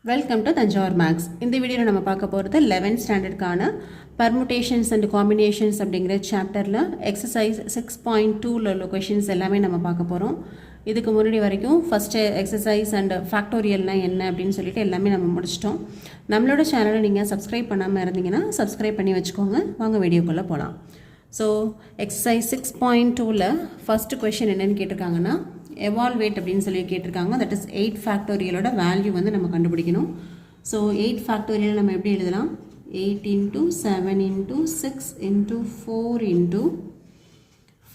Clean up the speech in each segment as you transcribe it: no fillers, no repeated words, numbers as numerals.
Welcome to Thanjavur maths. இந்த வீடியோவில் நம்ம பார்க்க போகிறது 11th ஸ்டாண்டர்டுக்கான பர்முடேஷன்ஸ் அண்ட் காம்பினேஷன்ஸ் அப்படிங்கிற சாப்டரில் எக்ஸசைஸ் 6.2ல உள்ள கொஷின்ஸ் எல்லாமே நம்ம பார்க்க போகிறோம். இதுக்கு முன்னாடி வரைக்கும் ஃபஸ்ட்டு எக்ஸசைஸ் அண்ட் ஃபேக்டோரியல்னால் என்ன அப்படின்னு சொல்லிட்டு எல்லாமே நம்ம முடிச்சிட்டோம். நம்மளோட சேனலை நீங்கள் சப்ஸ்கிரைப் பண்ணாமல் இருந்தீங்கன்னா சப்ஸ்கிரைப் பண்ணி வச்சுக்கோங்க. வாங்க வீடியோக்குள்ளே போகலாம். ஸோ எக்ஸசைஸ் 6.2ல ஃபஸ்ட்டு கொஷின் என்னென்னு கேட்டிருக்காங்கன்னா எவால்வேட் அப்படின்னு சொல்லி கேட்டிருக்காங்க. தட் இஸ் 8 ஃபேக்டோரியலோட வேல்யூ வந்து நம்ம கண்டுபிடிக்கணும். ஸோ 8 ஃபேக்டோரியல் நம்ம எப்படி எழுதலாம்? 8 into 7 into 6 into 4 into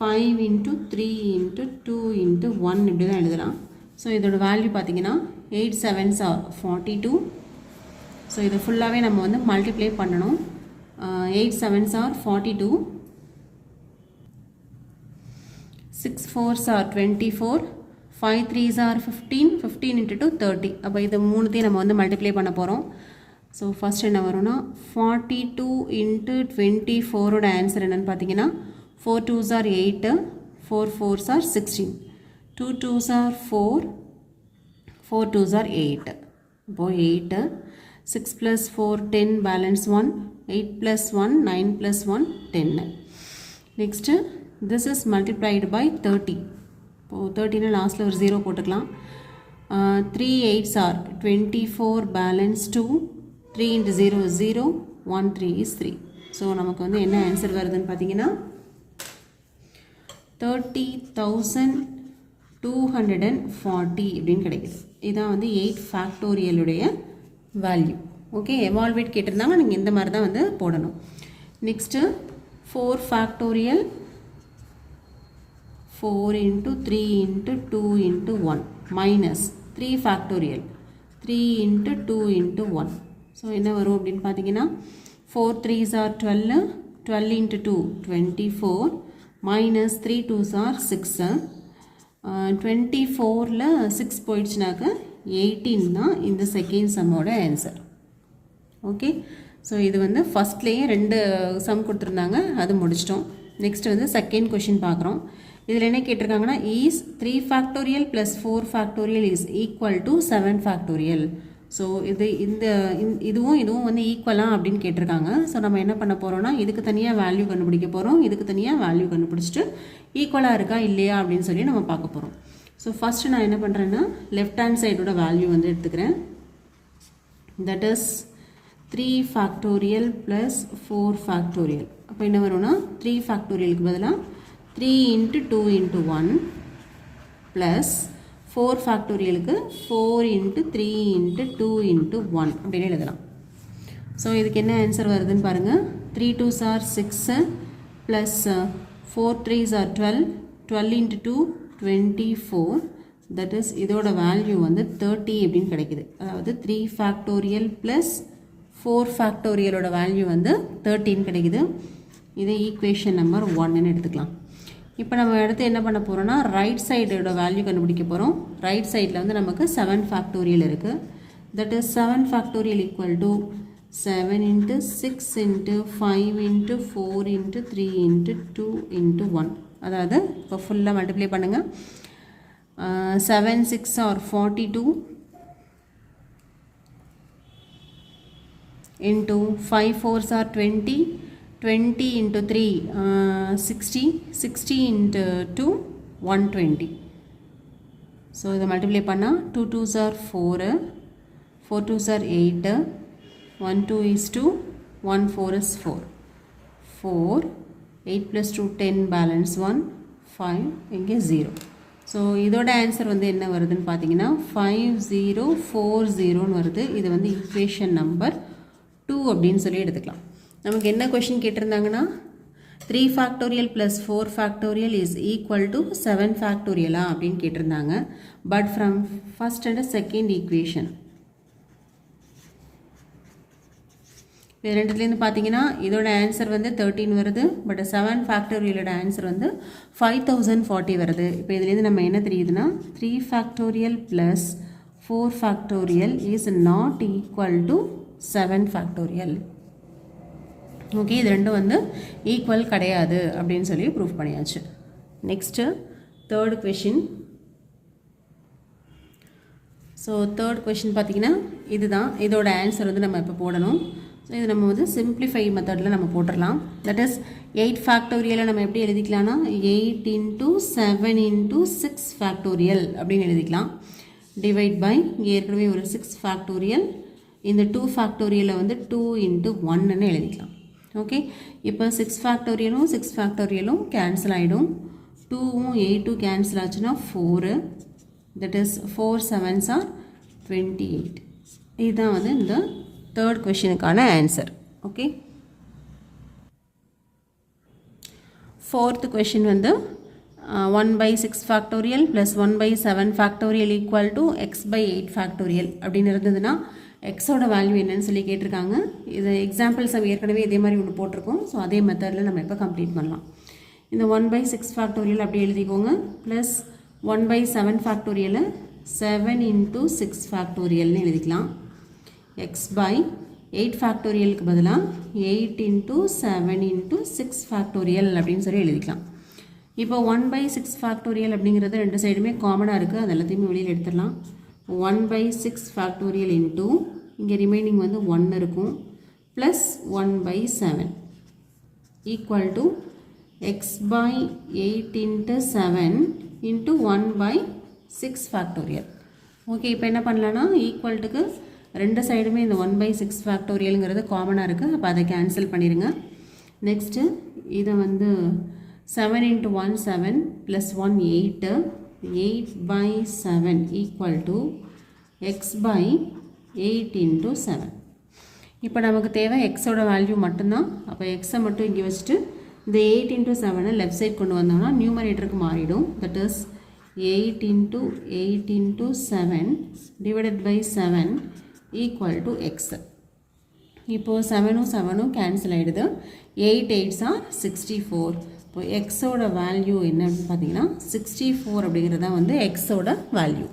5 into 3 into 2 into 1 இப்படி தான் எழுதலாம். ஸோ இதோட வேல்யூ பார்த்தீங்கன்னா 8 7s are 42. ஸோ இதை ஃபுல்லாகவே நம்ம வந்து மல்டிப்ளை பண்ணணும். 8 7s are 42, 6 4s are 24, 5 3s are 15, 15 into 2 30. அப்போ இது மூணுத்தையும் நம்ம வந்து மல்டிப்ளை பண்ண போகிறோம். ஸோ ஃபஸ்ட் என்ன வரும்னா 42 into 24ஓட ஆன்சர் என்னென்னு பார்த்தீங்கன்னா 4 2s are 8, 4 4s are 16, 2 2s are 4, 4 2s are 8. இப்போது 8, 6 plus 4 10 balance 1, 8 plus 1 9 plus 1 10. Next this is multiplied by 30. இப்போது 30னா லாஸ்ட்டில் ஒரு 0 போட்டுக்கலாம். 3 8s are 24 balance 2, 3 into 0 is 0, 1 3 is 3. So நமக்கு வந்து என்ன ஆன்சர் வருதுன்னு பார்த்தீங்கன்னா 30,240 அப்படின்னு கிடைக்குது. இதான் வந்து 8 ஃபேக்டோரியலுடைய வேல்யூ. ஓகே, எவால்வேட் கேட்டிருந்தாங்க, நீங்கள் இந்த மாதிரி தான் வந்து போடணும். Next 4 factorial 4 into 3 into 2 into 1 minus 3 factorial 3 into 2 into 1. So என்ன வரும் அப்படின்னு பார்த்தீங்கன்னா 4 3s are 12, 12 into 2 24 minus 3 2s are 6. 24ல் 6 போயிடுச்சுனாக்க 18 தான் இந்த செகண்ட் சம்மோட ஆன்சர். ஓகே, ஸோ இது வந்து ஃபஸ்ட்லேயே 2 சம் கொடுத்துருந்தாங்க, அது முடிச்சிட்டோம். நெக்ஸ்ட் வந்து செகண்ட் கொஷின் பார்க்குறோம். இதில் என்ன கேட்டிருக்காங்கன்னா is 3 factorial plus 4 factorial is equal to 7 factorial. So இதுவும் வந்து ஈக்குவலாக அப்படின்னு கேட்டிருக்காங்க. ஸோ நம்ம என்ன பண்ண போகிறோம்னா இதுக்கு தனியாக வேல்யூ கண்டுபிடிக்க போகிறோம், இதுக்கு தனியாக வேல்யூ கண்டுபிடிச்சிட்டு ஈக்குவலாக இருக்கா இல்லையா அப்படின்னு சொல்லி நம்ம பார்க்க போகிறோம். ஸோ ஃபஸ்ட்டு நான் என்ன பண்ணுறேன்னா லெஃப்ட் ஹேண்ட் சைடோட வேல்யூ வந்து எடுத்துக்கிறேன். That is 3 factorial plus 4 factorial. அப்போ என்ன வரும்னா 3 ஃபேக்டோரியலுக்கு பதிலாக 3 into 2 into 1 plus 4 ஃபேக்டோரியலுக்கு 4 into 3 into 2 into 1 அப்படின்னு எழுதலாம். ஸோ இதுக்கு என்ன ஆன்சர் வருதுன்னு பாருங்கள். 3 2s are 6 plus 4 3s are 12, 12 into 2 24. That is இதோட வேல்யூ வந்து 30 அப்படின்னு கிடைக்குது. அதாவது 3 ஃபேக்டோரியல் ப்ளஸ் 4 ஃபேக்டோரியலோட வேல்யூ வந்து 13 கிடைக்குது. இதை ஈக்குவேஷன் நம்பர் 1ன்னு எடுத்துக்கலாம். இப்போ நம்ம அடுத்து என்ன பண்ண போகிறோம்னா ரைட் சைடோட வேல்யூ கண்டுபிடிக்க போகிறோம். ரைட் சைடில் வந்து நமக்கு 7 ஃபேக்டோரியல் இருக்குது. That is 7 factorial equal to 7 into 6 into 5 into 4 into 3 into 2 into 1. அதாவது இப்போ ஃபுல்லாக மல்டிப்ளை பண்ணுங்கள். 7 6 are 42 into 5 4s are 20, 20 into 3 60, 60 into 2 120. So இதை மல்டிப்ளை பண்ணால் 2 2s are 4, 4 2s are 8, 1 2 is 2, 1 4 is 4, 4 8 plus 2 10 balance 1 5 இங்கே 0. ஸோ இதோட ஆன்சர் வந்து என்ன வருதுன்னு பார்த்தீங்கன்னா 5040ன்னு வருது. இது வந்து ஈக்குவேஷன் நம்பர் 2 அப்படின்னு சொல்லி எடுத்துக்கலாம். நமக்கு என்ன கொஷின் கேட்டிருந்தாங்கன்னா 3 factorial plus 4 factorial is equal to 7 ஃபேக்டோரியலா அப்படின்னு கேட்டிருந்தாங்க. But from first and second equation இது ரெண்டுலேருந்து பார்த்தீங்கன்னா இதோட ஆன்சர் வந்து 13 வருது. பட் 7 ஃபேக்டோரியலோட ஆன்சர் வந்து 5040 வருது. இப்போ இதுலேருந்து நம்ம என்ன தெரியுதுன்னா 3 factorial plus 4 factorial is not equal to 7 factorial. Okay, இது ரெண்டும் வந்து ஈக்குவல் கிடையாது அப்படின்னு சொல்லி ப்ரூஃப் பண்ணியாச்சு. Next third question. So third question பார்த்தீங்கன்னா இதுதான் இதோட ஆன்சர் வந்து நம்ம இப்போ போடணும். ஸோ இது நம்ம வந்து சிம்பிளிஃபை மெத்தடில் நம்ம போட்டுடலாம். தட் இஸ் 8 ஃபேக்டோரியலை நம்ம எப்படி எழுதிக்கலாம்னா 8 into 7 into 6 ஃபேக்டோரியல் அப்படின்னு எழுதிக்கலாம். டிவைட் பை இங்கே ஏற்கனவே ஒரு 6 ஃபேக்டோரியல், இந்த 2 ஃபேக்டோரியலை வந்து 2 into 1ன்னு எழுதிக்கலாம். ஓகே, இப்போ 6 ஃபேக்டோரியலும் 6 ஃபேக்டோரியலும் கேன்சல் ஆகிடும். 2வும் 8ம் கேன்சல் ஆச்சுன்னா 4, தட் இஸ் 4 7s are 28. இதுதான் வந்து இந்த தேர்ட் கொஷினுக்கான ஆன்சர். ஓகே, ஃபோர்த் கொஷின் வந்து 1/6 factorial plus 1/7 factorial equal to x/8 factorial அப்படின்னு இருந்ததுன்னா எக்ஸோட வேல்யூ என்னன்னு சொல்லி கேட்டிருக்காங்க. இது எக்ஸாம்பிள்ஸ் நம்ம ஏற்கனவே இதே மாதிரி ஒன்று போட்டிருக்கோம். ஸோ அதே மெத்தடில் நம்ம இப்போ கம்ப்ளீட் பண்ணலாம். இந்த 1/6 ஃபேக்டோரியல் அப்படி எழுதிக்கோங்க. ப்ளஸ் 1/7 ஃபேக்டோரியலை 7 into 6 ஃபேக்டோரியல்னு எழுதிக்கலாம். x/8 ஃபேக்டோரியலுக்கு பதிலாக 8 into 7 into 6 ஃபேக்டோரியல் அப்படின்னு சொல்லி எழுதிக்கலாம். இப்போ 1/6 ஃபேக்டோரியல் அப்படிங்கிறது ரெண்டு சைடுமே காமனாக இருக்குது. அது எல்லாத்தையுமே வெளியில் எடுத்துடலாம். 1/6 ஃபேக்டோரியல் இன்ட்டு இங்கே ரிமைனிங் வந்து 1 இருக்கும் plus 1/7 equal to x/8 into 7 into 1/6 factorial. Okay, இப்போ என்ன பண்ணலான்னா ஈக்குவல்ட்டுக்கு ரெண்டு சைடுமே இந்த 1/6 ஃபேக்டோரியலுங்கிறது காமனாக இருக்குது. அப்போ அதை கேன்சல் பண்ணிடுங்க. நெக்ஸ்ட்டு இதை வந்து 7 into 1 7 plus 1 8, 8/7 equal to x/8 into 7. இப்போ நமக்கு தேவை எக்ஸோட வேல்யூ மட்டும்தான். அப்போ எக்ஸை மட்டும் இங்கே வச்சுட்டு இந்த 8 into 7 லெஃப்ட் சைட் கொண்டு வந்தோம்னா நியூமரேட்டருக்கு மாறிடும். That is 8 into 8 into 7 divided by 7 equal to x. இப்போது 7ம் 7ம் கேன்சல் ஆகிடுது. 8 8s are 64. இப்போ எக்ஸோட வேல்யூ என்னன்னு பார்த்தீங்கன்னா 64 அப்படிங்கிறது தான் வந்து எக்ஸோட வேல்யூ.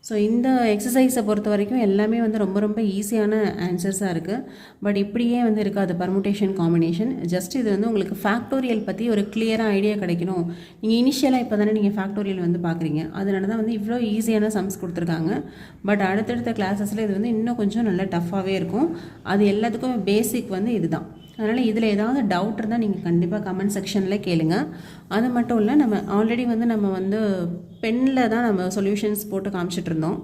ஸோ இந்த எக்ஸசைஸை பொறுத்த வரைக்கும் எல்லாமே வந்து ரொம்ப ரொம்ப ஈஸியான ஆன்சர்ஸாக இருக்குது. பட் இப்படியே வந்து இருக்காது பர்முடேஷன் காம்பினேஷன். ஜஸ்ட் இது வந்து உங்களுக்கு ஃபேக்டோரியல் பற்றி ஒரு கிளியராக ஐடியா கிடைக்கணும். நீங்கள் இனிஷியலாக இப்போ தானே நீங்கள் ஃபேக்டோரியல் வந்து பார்க்குறீங்க, அதனால தான் வந்து இவ்வளோ ஈஸியான சம்ஸ் கொடுத்துருக்காங்க. பட் அடுத்தடுத்த கிளாஸஸில் இது வந்து இன்னும் கொஞ்சம் நல்லா டஃப்பாகவே இருக்கும். அது எல்லாத்துக்கும் பேசிக் வந்து இதுதான். அதனால் இதில் ஏதாவது டவுட் இருந்தால் நீங்கள் கண்டிப்பாக கமெண்ட் செக்ஷனில் கேளுங்க. அது மட்டும் இல்லை, நம்ம ஆல்ரெடி வந்து நம்ம வந்து பெனில் தான் நம்ம சொல்யூஷன்ஸ் போட்டு காமிச்சிட்ருந்தோம்.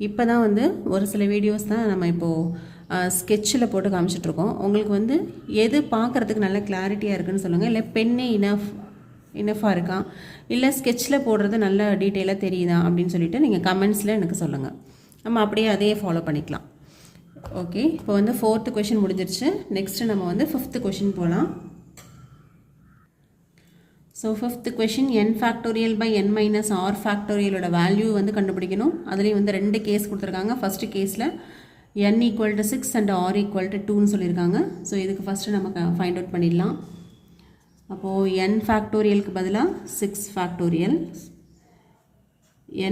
இப்போ தான் வந்து ஒரு சில வீடியோஸ் தான் நம்ம இப்போது ஸ்கெட்சில் போட்டு காமிச்சிட்ருக்கோம். உங்களுக்கு வந்து எது பார்க்குறதுக்கு நல்ல கிளாரிட்டியாக இருக்குதுன்னு சொல்லுங்கள். இல்லை பென்னே இனஃபாக இருக்கா, இல்லை ஸ்கெட்சில் போடுறது நல்ல டீட்டெயிலாக தெரியுதா அப்படின்னு சொல்லிவிட்டு நீங்கள் கமெண்ட்ஸில் எனக்கு சொல்லுங்கள். நம்ம அப்படியே அதையே ஃபாலோ பண்ணிக்கலாம். ஓகே, இப்போ வந்து 4th கொஷின் முடிஞ்சிருச்சு. நெக்ஸ்ட்டு நம்ம வந்து 5th கொஷின் போகலாம். So 5th question n factorial by n minus r ஃபேக்டோரியலோட வேல்யூ வந்து கண்டுபிடிக்கணும். அதுலேயும் வந்து 2 கேஸ் கொடுத்துருக்காங்க. ஃபஸ்ட்டு கேஸில் n equal to 6 and r equal to 2ன்னு சொல்லியிருக்காங்க. ஸோ இதுக்கு ஃபஸ்ட்டு நம்ம ஃபைண்ட் அவுட் பண்ணிடலாம். அப்போது n ஃபேக்டோரியலுக்கு பதிலாக 6 factorial,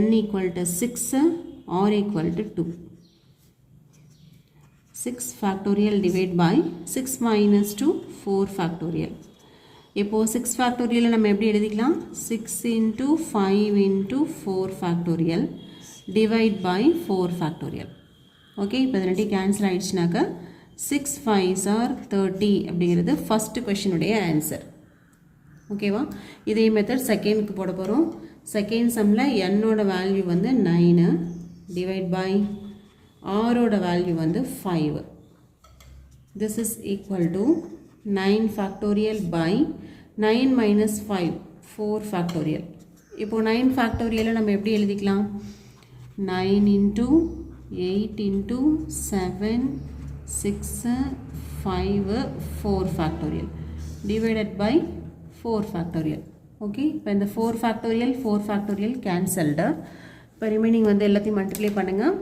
n equal to 6, or equal to 2. 6 factorial divide by 6 minus 2 4 factorial. இப்போது 6 factorial நம்ம எப்படி எழுதிக்கலாம்? 6 into 5 into 4 factorial divide by 4 factorial. Okay, இப்போ இது ரெண்டையும் கேன்சல் ஆகிடுச்சுனாக்க 6 5s are 30 அப்படிங்கிறது ஃபஸ்ட் கொஷினுடைய ஆன்சர். ஓகேவா? இதே மெத்தட் செகண்டுக்கு போட போகிறோம். செகண்ட் சம்மில் என்னோட வேல்யூ வந்து 9 டிவைட் பை ஆரோட வேல்யூ வந்து 5. This is equal to 9 factorial by 9 minus 5 4 factorial. இப்போ 9 factorial நம்ம எப்படி எழுதிக்கலாம்? 9 into 8 into 7 6 5 4 factorial divided by 4 factorial. Okay, இப்போ இந்த 4 factorial cancelled. இப்போ ரிமைனிங் வந்து எல்லாத்தையும் மல்டிப்ளை பண்ணுங்கள்.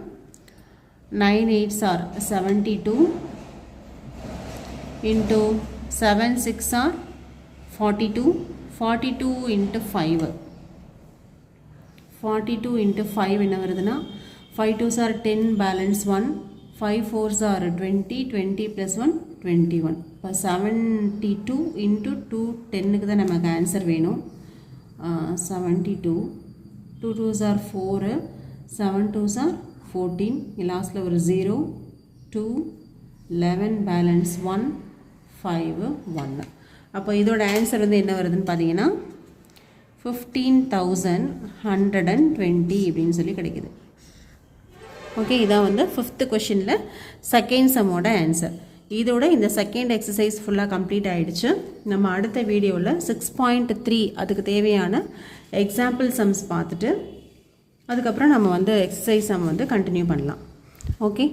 9 8s are 72 into 7 6 are 42. 42 into 5. 42 into 5 என்ன வருதுன்னா 5 2s are 10 balance 1. 5 4s are 20. 20 plus 1 21. இப்போ 72 into 2 10க்கு தான் நமக்கு ஆன்சர் வேணும். 72 2 2s are 4. 7 2s are 14 லாஸ்ட்டில் ஒரு 0 2 11 பேலன்ஸ் 1 5 1. அப்போ இதோட ஆன்சர் வந்து என்ன வருதுன்னு பார்த்தீங்கன்னா 15,120 அப்படின்னு சொல்லி கிடைக்குது. ஓகே, இதான் வந்து 5th கொஷினில் செகண்ட் சம்மோட ஆன்சர். இதோட இந்த செகண்ட் எக்ஸசைஸ் ஃபுல்லாக கம்ப்ளீட் ஆகிடுச்சு. நம்ம அடுத்த வீடியோவில் 6.3 அதுக்கு தேவையான எக்ஸாம்பிள் சம்ஸ் பார்த்துட்டு அதுக்கப்புறம் நம்ம வந்து எக்ஸசைஸ் சம் வந்து கண்டினியூ பண்ணலாம். ஓகே,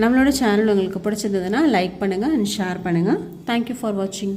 நம்மளோட சேனல் உங்களுக்கு பிடிச்சிருந்ததுன்னா லைக் பண்ணுங்கள் அண்ட் ஷேர் பண்ணுங்கள். தேங்க்யூ ஃபார் வாட்சிங்.